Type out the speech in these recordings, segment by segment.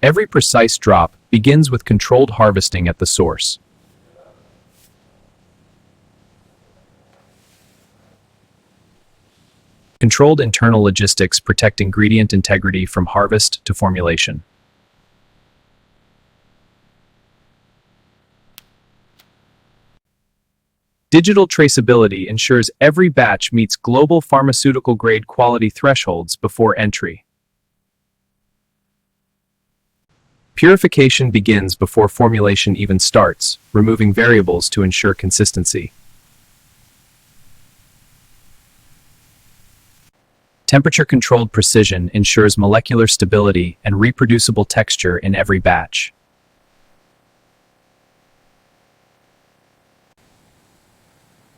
Every precise drop begins with controlled harvesting at the source. Controlled internal logistics protect ingredient integrity from harvest to formulation. Digital traceability ensures every batch meets global pharmaceutical-grade quality thresholds before entry. Purification begins before formulation even starts, removing variables to ensure consistency. Temperature-controlled precision ensures molecular stability and reproducible texture in every batch.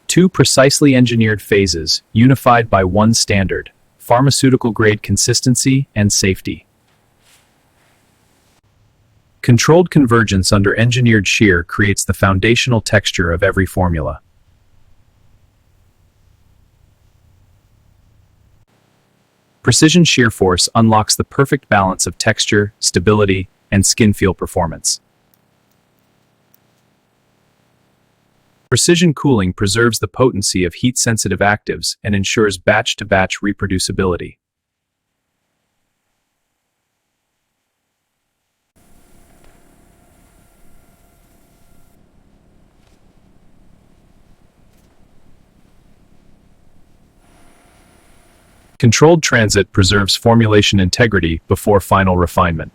Two precisely engineered phases, unified by one standard: pharmaceutical-grade consistency and safety. Controlled convergence under engineered shear creates the foundational texture of every formula. Precision shear force unlocks the perfect balance of texture, stability, and skin feel performance. Precision cooling preserves the potency of heat-sensitive actives and ensures batch-to-batch reproducibility. Controlled transit preserves formulation integrity before final refinement.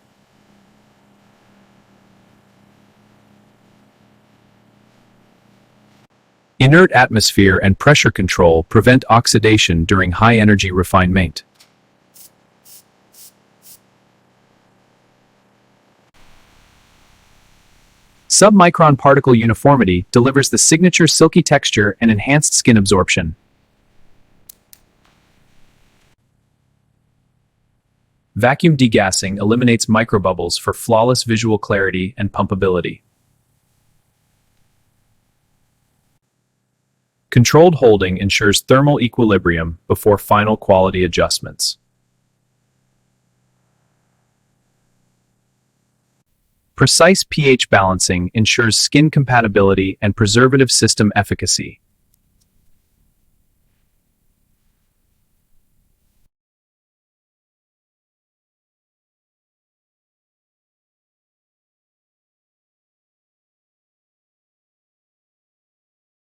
Inert atmosphere and pressure control prevent oxidation during high-energy refinement. Submicron particle uniformity delivers the signature silky texture and enhanced skin absorption. Vacuum degassing eliminates microbubbles for flawless visual clarity and pumpability. Controlled holding ensures thermal equilibrium before final quality adjustments. Precise pH balancing ensures skin compatibility and preservative system efficacy.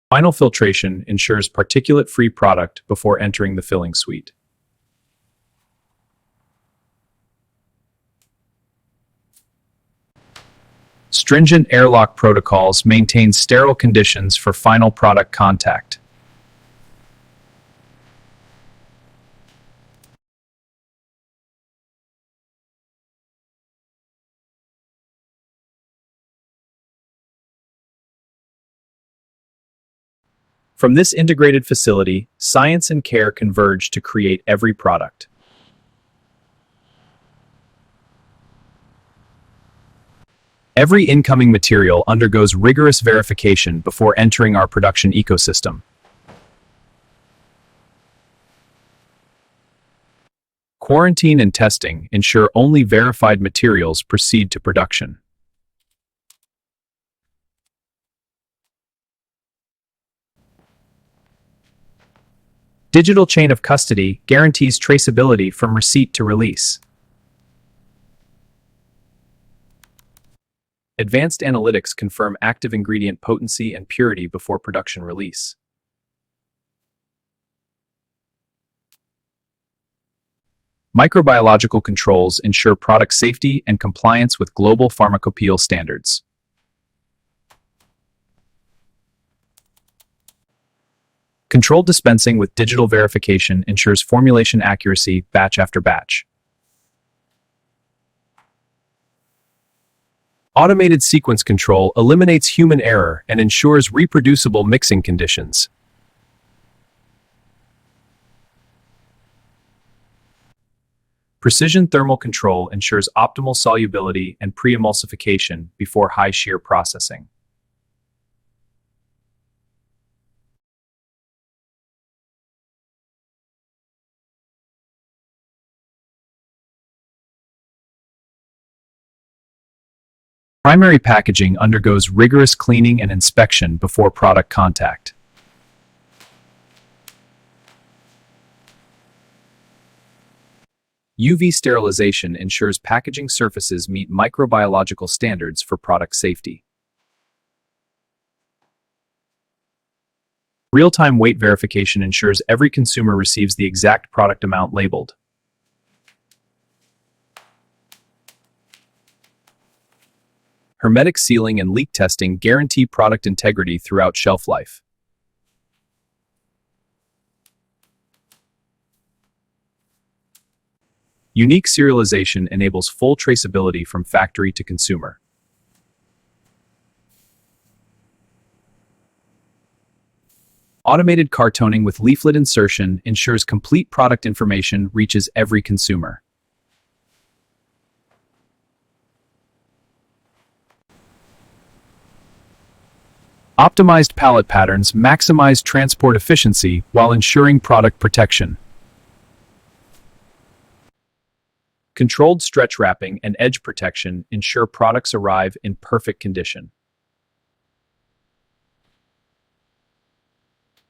Final filtration ensures particulate-free product before entering the filling suite. Stringent airlock protocols maintain sterile conditions for final product contact. From this integrated facility, science and care converge to create every product. Every incoming material undergoes rigorous verification before entering our production ecosystem. Quarantine and testing ensure only verified materials proceed to production. Digital chain of custody guarantees traceability from receipt to release. Advanced analytics confirm active ingredient potency and purity before production release. Microbiological controls ensure product safety and compliance with global pharmacopeal standards. Controlled dispensing with digital verification ensures formulation accuracy batch after batch. Automated sequence control eliminates human error and ensures reproducible mixing conditions. Precision thermal control ensures optimal solubility and pre-emulsification before high shear processing. Primary packaging undergoes rigorous cleaning and inspection before product contact. UV sterilization ensures packaging surfaces meet microbiological standards for product safety. Real-time weight verification ensures every consumer receives the exact product amount labeled. Hermetic sealing and leak testing guarantee product integrity throughout shelf life. Unique serialization enables full traceability from factory to consumer. Automated cartoning with leaflet insertion ensures complete product information reaches every consumer. Optimized pallet patterns maximize transport efficiency while ensuring product protection. Controlled stretch wrapping and edge protection ensure products arrive in perfect condition.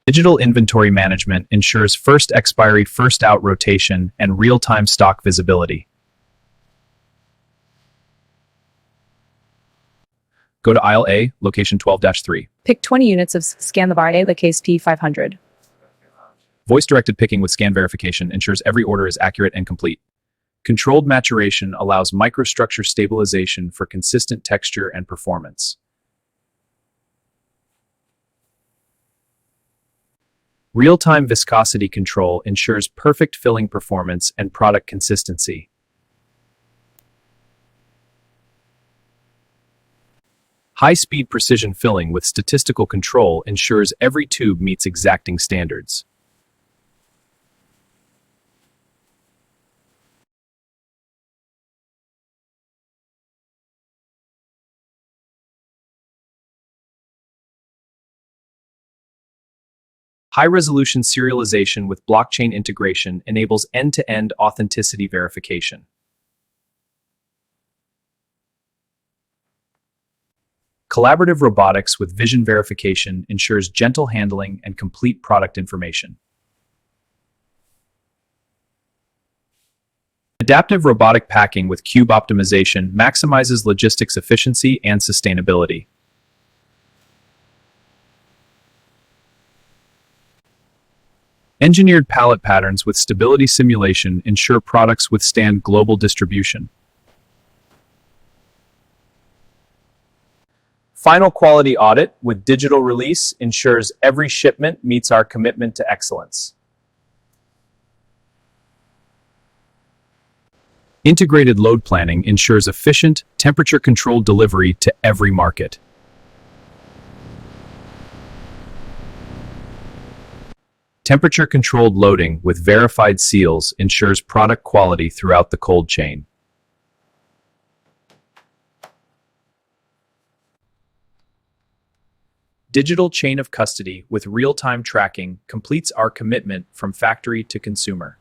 Digital inventory management ensures first expiry, first out rotation, and real-time stock visibility. Go to aisle A, location 12-3. Pick 20 units of Scan the Bar A, the case P500. Voice-directed picking with scan verification ensures every order is accurate and complete. Controlled maturation allows microstructure stabilization for consistent texture and performance. Real-time viscosity control ensures perfect filling performance and product consistency. High-speed precision filling with statistical control ensures every tube meets exacting standards. High-resolution serialization with blockchain integration enables end-to-end authenticity verification. Collaborative robotics with vision verification ensures gentle handling and complete product information. Adaptive robotic packing with cube optimization maximizes logistics efficiency and sustainability. Engineered pallet patterns with stability simulation ensure products withstand global distribution. Final quality audit with digital release ensures every shipment meets our commitment to excellence. Integrated load planning ensures efficient, temperature-controlled delivery to every market. Temperature-controlled loading with verified seals ensures product quality throughout the cold chain. Digital chain of custody with real-time tracking completes our commitment from factory to consumer.